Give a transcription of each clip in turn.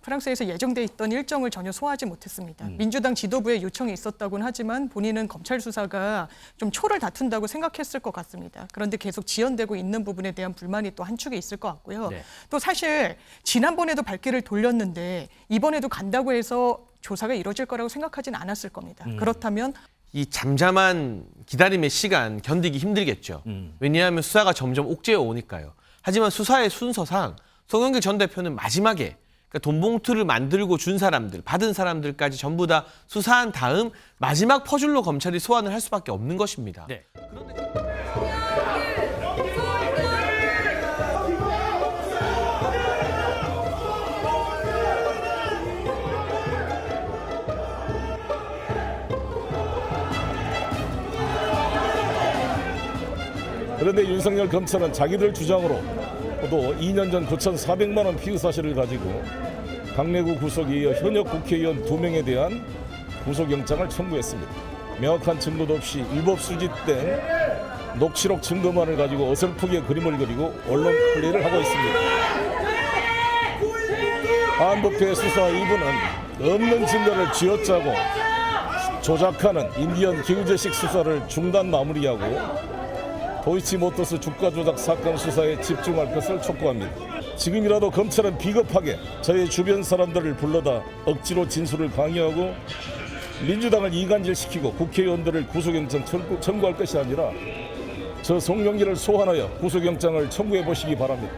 프랑스에서 예정돼 있던 일정을 전혀 소화하지 못했습니다. 민주당 지도부의 요청이 있었다고는 하지만 본인은 검찰 수사가 좀 초를 다툰다고 생각했을 것 같습니다. 그런데 계속 지연되고 있는 부분에 대한 불만이 또 한 축에 있을 것 같고요. 네. 또 사실 지난번에도 발길을 돌렸는데 이번에도 간다고 해서 조사가 이루어질 거라고 생각하진 않았을 겁니다. 그렇다면 이 잠잠한 기다림의 시간 견디기 힘들겠죠. 왜냐하면 수사가 점점 옥죄어 오니까요. 하지만 수사의 순서상 송영길 전 대표는 마지막에 그러니까 돈 봉투를 만들고 준 사람들, 받은 사람들까지 전부 다 수사한 다음 마지막 퍼즐로 검찰이 소환을 할 수밖에 없는 것입니다. 네. 그런데 윤석열 검찰은 자기들 주장으로 또 2년 전 9,400만 원 피의 사실을 가지고 강내구 구속에 이어 현역 국회의원 2명에 대한 구속영장을 청구했습니다. 명확한 증거도 없이 일법 수집된 녹취록 증거만을 가지고 어설프게 그림을 그리고 언론 플레이를 하고 있습니다. 한국회 수사 2부는 없는 증거를 쥐어짜고 조작하는 인디언 기우제식 수사를 중단 마무리하고 도이치모터스 주가 조작 사건 수사에 집중할 것을 촉구합니다. 지금이라도 검찰은 비겁하게 저의 주변 사람들을 불러다 억지로 진술을 강요하고 민주당을 이간질시키고 국회의원들을 구속영장 청구할 것이 아니라 저 송영길을 소환하여 구속영장을 청구해 보시기 바랍니다.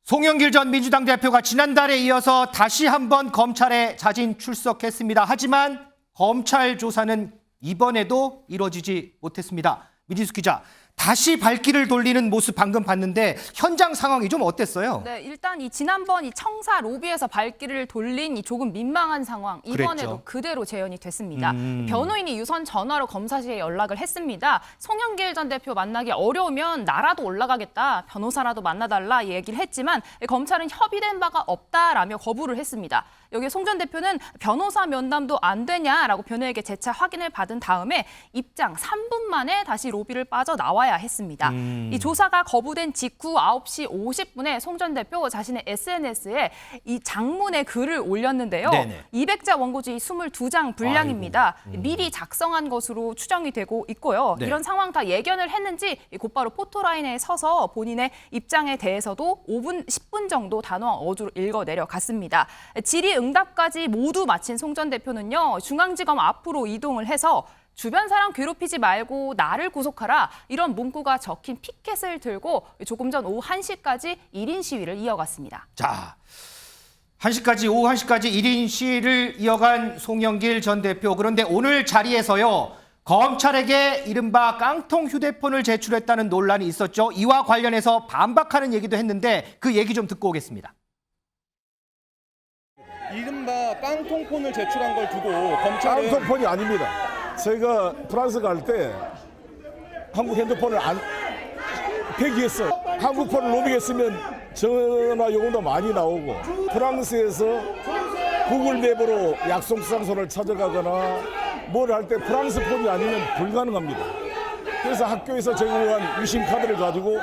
송영길 전 민주당 대표가 지난달에 이어서 다시 한번 검찰에 자진 출석했습니다. 하지만 검찰 조사는 이번에도 이루어지지 못했습니다. 미리수 기자, 다시 발길을 돌리는 모습 방금 봤는데 현장 상황이 좀 어땠어요? 네, 일단 지난번 청사 로비에서 발길을 돌린 조금 민망한 상황 이번에도 그랬죠. 그대로 재현이 됐습니다. 변호인이 유선 전화로 검사실에 연락을 했습니다. 송영길 전 대표 만나기 어려우면 나라도 올라가겠다, 변호사라도 만나달라 얘기를 했지만 검찰은 협의된 바가 없다라며 거부를 했습니다. 여기에 송 전 대표는 변호사 면담도 안 되냐라고 변호에게 재차 확인을 받은 다음에 입장 3분 만에 다시 로비를 빠져나와야 했습니다. 이 조사가 거부된 직후 9시 50분에 송 전 대표 자신의 SNS에 이 장문의 글을 올렸는데요. 네네. 200자 원고지 22장 분량입니다. 미리 작성한 것으로 추정이 되고 있고요. 네. 이런 상황 다 예견을 했는지 곧바로 포토라인에 서서 본인의 입장에 대해서도 5분, 10분 정도 단호한 어조로 읽어 내려갔습니다. 질의응답까지 모두 마친 송 전 대표는요, 중앙지검 앞으로 이동을 해서 주변 사람 괴롭히지 말고 나를 구속하라, 이런 문구가 적힌 피켓을 들고 조금 전 오후 1시까지 1인 시위를 이어갔습니다. 자, 오후 1시까지 1인 시위를 이어간 송영길 전 대표. 그런데 오늘 자리에서요, 검찰에게 이른바 깡통 휴대폰을 제출했다는 논란이 있었죠. 이와 관련해서 반박하는 얘기도 했는데 그 얘기 좀 듣고 오겠습니다. 이른바 깡통폰을 제출한 걸 두고 검찰은 깡통폰이 아닙니다. 제가 프랑스 갈 때 한국 핸드폰을 폐기했어요. 한국 폰을 로비했으면 전화 요금도 많이 나오고, 프랑스에서 구글 맵으로 약속 장소를 찾아가거나 뭘 할 때 프랑스 폰이 아니면 불가능합니다. 그래서 학교에서 제공한 유심 카드를 가지고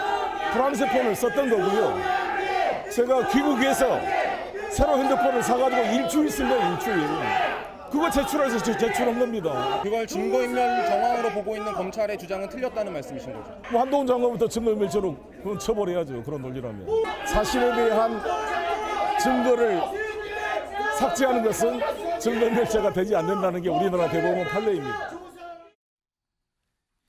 프랑스 폰을 썼던 거고요. 제가 귀국해서 새로 핸드폰을 사가지고 일주일 쓴 거예요, 일주일. 그거 제출해서 제출한 겁니다. 그걸 증거인멸 정황으로 보고 있는 검찰의 주장은 틀렸다는 말씀이신 거죠? 뭐 한동훈 장관부터 증거인멸죄로 그건 처벌해야죠. 그런 논리라면. 사실에 대한 증거를 삭제하는 것은 증거인멸죄가 되지 않는다는 게 우리나라 대법원 판례입니다.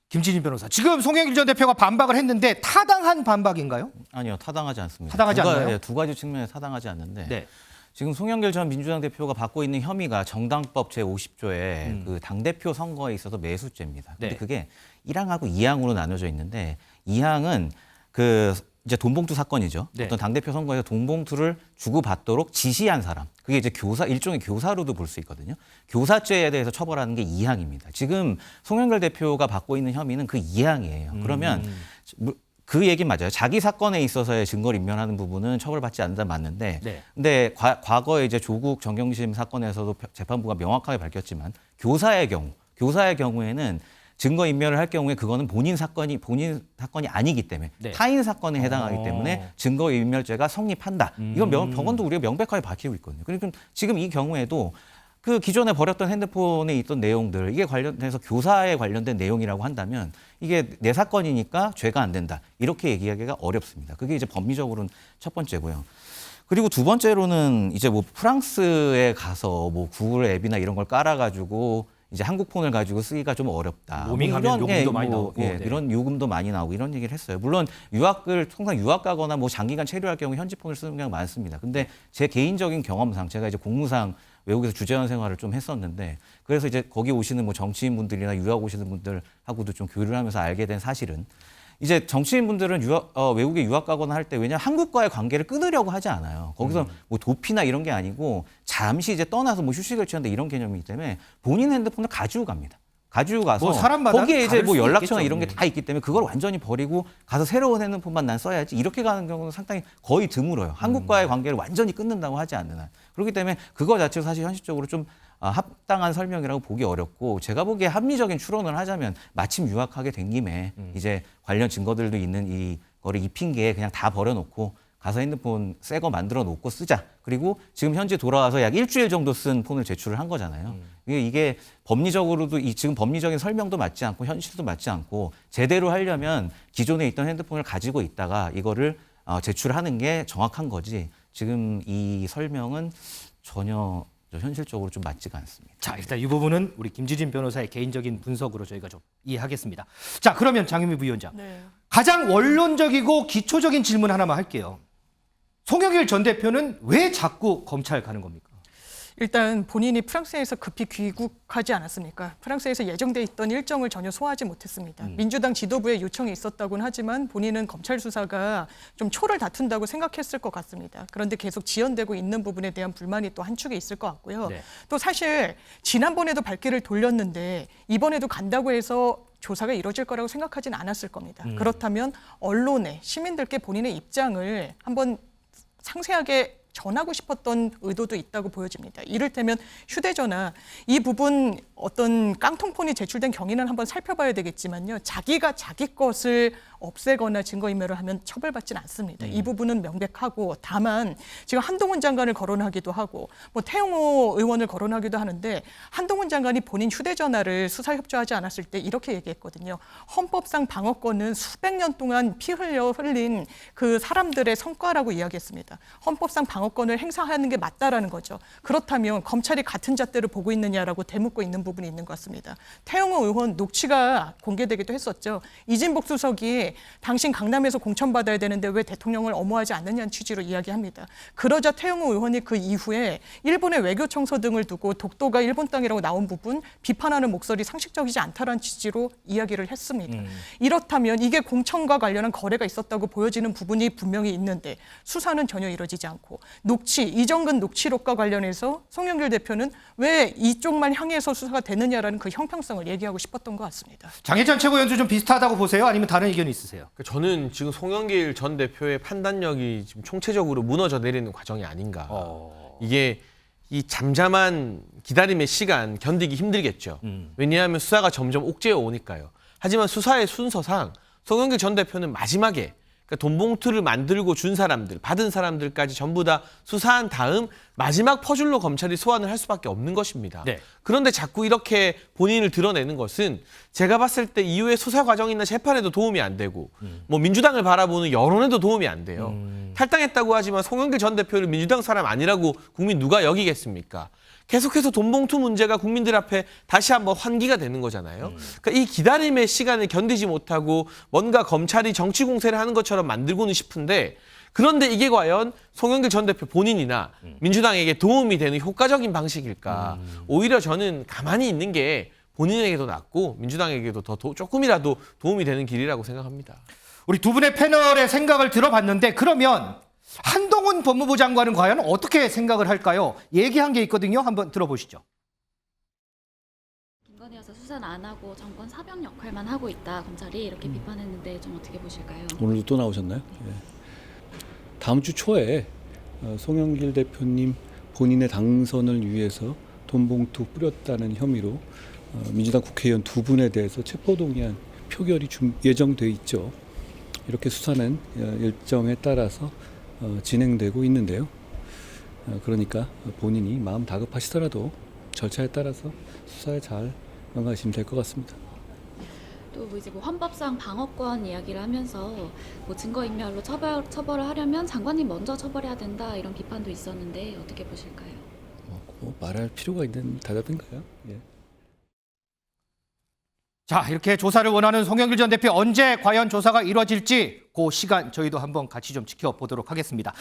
김진인 변호사, 지금 송영길 전 대표가 반박을 했는데 타당한 반박인가요? 아니요, 타당하지 않습니다. 타당하지 않나요? 두 가지 측면에서 타당하지 않는데 네. 지금 송영길 전 민주당 대표가 받고 있는 혐의가 정당법 제50조의 그 당대표 선거에 있어서 매수죄입니다. 근데 네. 그게 1항하고 2항으로 나눠져 있는데 2항은 그 이제 돈봉투 사건이죠. 네. 어떤 당대표 선거에서 돈봉투를 주고받도록 지시한 사람. 그게 이제 일종의 교사로도 볼 수 있거든요. 교사죄에 대해서 처벌하는 게 2항입니다. 지금 송영길 대표가 받고 있는 혐의는 그 2항이에요. 그러면 그 얘기는 맞아요. 자기 사건에 있어서의 증거를 인멸하는 부분은 처벌받지 않는다 맞는데, 네. 근데 과거에 이제 조국 정경심 사건에서도 재판부가 명확하게 밝혔지만 교사의 경우에는 증거 인멸을 할 경우에 그거는 본인 사건이 아니기 때문에 네. 타인 사건에 해당하기 때문에 증거 인멸죄가 성립한다. 이건 법원도 우리가 명백하게 밝히고 있거든요. 그러니까 지금 이 경우에도 그 기존에 버렸던 핸드폰에 있던 내용들, 이게 관련돼서 교사에 관련된 내용이라고 한다면 이게 내 사건이니까 죄가 안 된다. 이렇게 얘기하기가 어렵습니다. 그게 이제 법리적으로는 첫 번째고요. 그리고 두 번째로는 이제 뭐 프랑스에 가서 뭐 구글 앱이나 이런 걸 깔아가지고 이제 한국 폰을 가지고 쓰기가 좀 어렵다. 로밍하면 요금도 많이 나오고. 네. 이런 요금도 많이 나오고 이런 얘기를 했어요. 물론 통상 유학 가거나 뭐 장기간 체류할 경우 현지 폰을 쓰는 경우가 많습니다. 근데 제 개인적인 경험상 제가 이제 공무상 외국에서 주재원 생활을 좀 했었는데 그래서 이제 거기 오시는 뭐 정치인분들이나 유학 오시는 분들하고도 좀 교류를 하면서 알게 된 사실은 이제 정치인분들은 외국에 유학 가거나 할 때 왜냐하면 한국과의 관계를 끊으려고 하지 않아요. 거기서 뭐 도피나 이런 게 아니고 잠시 이제 떠나서 뭐 휴식을 취한다 이런 개념이기 때문에 본인 핸드폰을 가지고 갑니다. 가지고 가서 뭐 사람마다 거기에 이제 다를 뭐 수도 연락처나 있겠죠. 이런 게 다 있기 때문에 그걸 완전히 버리고 가서 새로운 핸드폰만 난 써야지 이렇게 가는 경우는 상당히 거의 드물어요. 한국과의 관계를 완전히 끊는다고 하지 않는 한. 그렇기 때문에 그거 자체로 사실 현실적으로 좀 합당한 설명이라고 보기 어렵고 제가 보기에 합리적인 추론을 하자면 마침 유학하게 된 김에 이제 관련 증거들도 있는 이거를 이 핑계에 그냥 다 버려놓고 가서 핸드폰 새 거 만들어 놓고 쓰자. 그리고 지금 현재 돌아와서 약 일주일 정도 쓴 폰을 제출을 한 거잖아요. 이게 법리적으로도 지금 법리적인 설명도 맞지 않고 현실도 맞지 않고 제대로 하려면 기존에 있던 핸드폰을 가지고 있다가 이거를 제출하는 게 정확한 거지. 지금 이 설명은 전혀 현실적으로 좀 맞지가 않습니다. 자, 일단 이 부분은 우리 김지진 변호사의 개인적인 분석으로 저희가 좀 이해하겠습니다. 자, 그러면 장유미 부위원장. 네. 가장 원론적이고 기초적인 질문 하나만 할게요. 송영길 전 대표는 왜 자꾸 검찰 가는 겁니까? 일단 본인이 프랑스에서 급히 귀국하지 않았습니까? 프랑스에서 예정돼 있던 일정을 전혀 소화하지 못했습니다. 민주당 지도부의 요청이 있었다고는 하지만 본인은 검찰 수사가 좀 초를 다툰다고 생각했을 것 같습니다. 그런데 계속 지연되고 있는 부분에 대한 불만이 또 한 축에 있을 것 같고요. 네. 또 사실 지난번에도 발길을 돌렸는데 이번에도 간다고 해서 조사가 이루어질 거라고 생각하진 않았을 겁니다. 그렇다면 언론에 시민들께 본인의 입장을 한번 상세하게 전하고 싶었던 의도도 있다고 보여집니다. 이를테면 휴대전화 이 부분 어떤 깡통폰이 제출된 경위는 한번 살펴봐야 되겠지만요. 자기가 자기 것을 없애거나 증거인멸을 하면 처벌받지는 않습니다. 이 부분은 명백하고 다만 지금 한동훈 장관을 거론하기도 하고 뭐 태영호 의원을 거론하기도 하는데 한동훈 장관이 본인 휴대전화를 수사 협조하지 않았을 때 이렇게 얘기했거든요. 헌법상 방어권은 수백 년 동안 피 흘린 그 사람들의 성과라고 이야기했습니다. 헌법상 방어권을 행사하는 게 맞다라는 거죠. 그렇다면 검찰이 같은 잣대를 보고 있느냐라고 되묻고 있는 부분이 있는 것 같습니다. 태영호 의원 녹취가 공개되기도 했었죠. 이진복 수석이 당신 강남에서 공천받아야 되는데 왜 대통령을 엄호하지 않느냐는 취지로 이야기합니다. 그러자 태영호 의원이 그 이후에 일본의 외교 청소 등을 두고 독도가 일본 땅이라고 나온 부분 비판하는 목소리 상식적이지 않다라는 취지로 이야기를 했습니다. 이렇다면 이게 공천과 관련한 거래가 있었다고 보여지는 부분이 분명히 있는데 수사는 전혀 이루어지지 않고 녹취, 이정근 녹취록과 관련해서 송영길 대표는 왜 이쪽만 향해서 수사가 되느냐라는 그 형평성을 얘기하고 싶었던 것 같습니다. 장혜찬 최고위원도 좀 비슷하다고 보세요? 아니면 다른 의견이 있으세요? 저는 지금 송영길 전 대표의 판단력이 지금 총체적으로 무너져 내리는 과정이 아닌가. 이게 이 잠잠한 기다림의 시간 견디기 힘들겠죠. 왜냐하면 수사가 점점 옥죄어 오니까요. 하지만 수사의 순서상 송영길 전 대표는 마지막에 그러니까 돈 봉투를 만들고 준 사람들, 받은 사람들까지 전부 다 수사한 다음 마지막 퍼즐로 검찰이 소환을 할 수밖에 없는 것입니다. 네. 그런데 자꾸 이렇게 본인을 드러내는 것은 제가 봤을 때 이후에 수사 과정이나 재판에도 도움이 안 되고 뭐 민주당을 바라보는 여론에도 도움이 안 돼요. 탈당했다고 하지만 송영길 전 대표를 민주당 사람 아니라고 국민 누가 여기겠습니까? 계속해서 돈봉투 문제가 국민들 앞에 다시 한번 환기가 되는 거잖아요. 그러니까 이 기다림의 시간을 견디지 못하고 뭔가 검찰이 정치 공세를 하는 것처럼 만들고는 싶은데 그런데 이게 과연 송영길 전 대표 본인이나 민주당에게 도움이 되는 효과적인 방식일까? 오히려 저는 가만히 있는 게 본인에게도 낫고 민주당에게도 더 조금이라도 도움이 되는 길이라고 생각합니다. 우리 두 분의 패널의 생각을 들어봤는데 그러면 한동훈 법무부 장관은 과연 어떻게 생각을 할까요? 얘기한 게 있거든요. 한번 들어보시죠. 김건희여서 수사는 안 하고 정권 사병 역할만 하고 있다. 검찰이 이렇게 비판했는데 좀 어떻게 보실까요? 오늘도 또 나오셨나요? 예. 다음 주 초에 송영길 대표님 본인의 당선을 위해서 돈 봉투 뿌렸다는 혐의로 민주당 국회의원 2분에 대해서 체포동의안 표결이 예정돼 있죠. 이렇게 수사는 일정에 따라서 진행되고 있는데요. 그러니까 본인이 마음 다급하시더라도 절차에 따라서 수사에 잘 응하시면 될 것 같습니다. 또 뭐 이제 뭐 헌법상 방어권 이야기를 하면서 뭐 증거인멸로 처벌을 하려면 장관님 먼저 처벌해야 된다 이런 비판도 있었는데 어떻게 보실까요? 말할 필요가 있는 대답인가요? 예. 자, 이렇게 조사를 원하는 송영길 전 대표 언제 과연 조사가 이루어질지 그 시간 저희도 한번 같이 좀 지켜보도록 하겠습니다.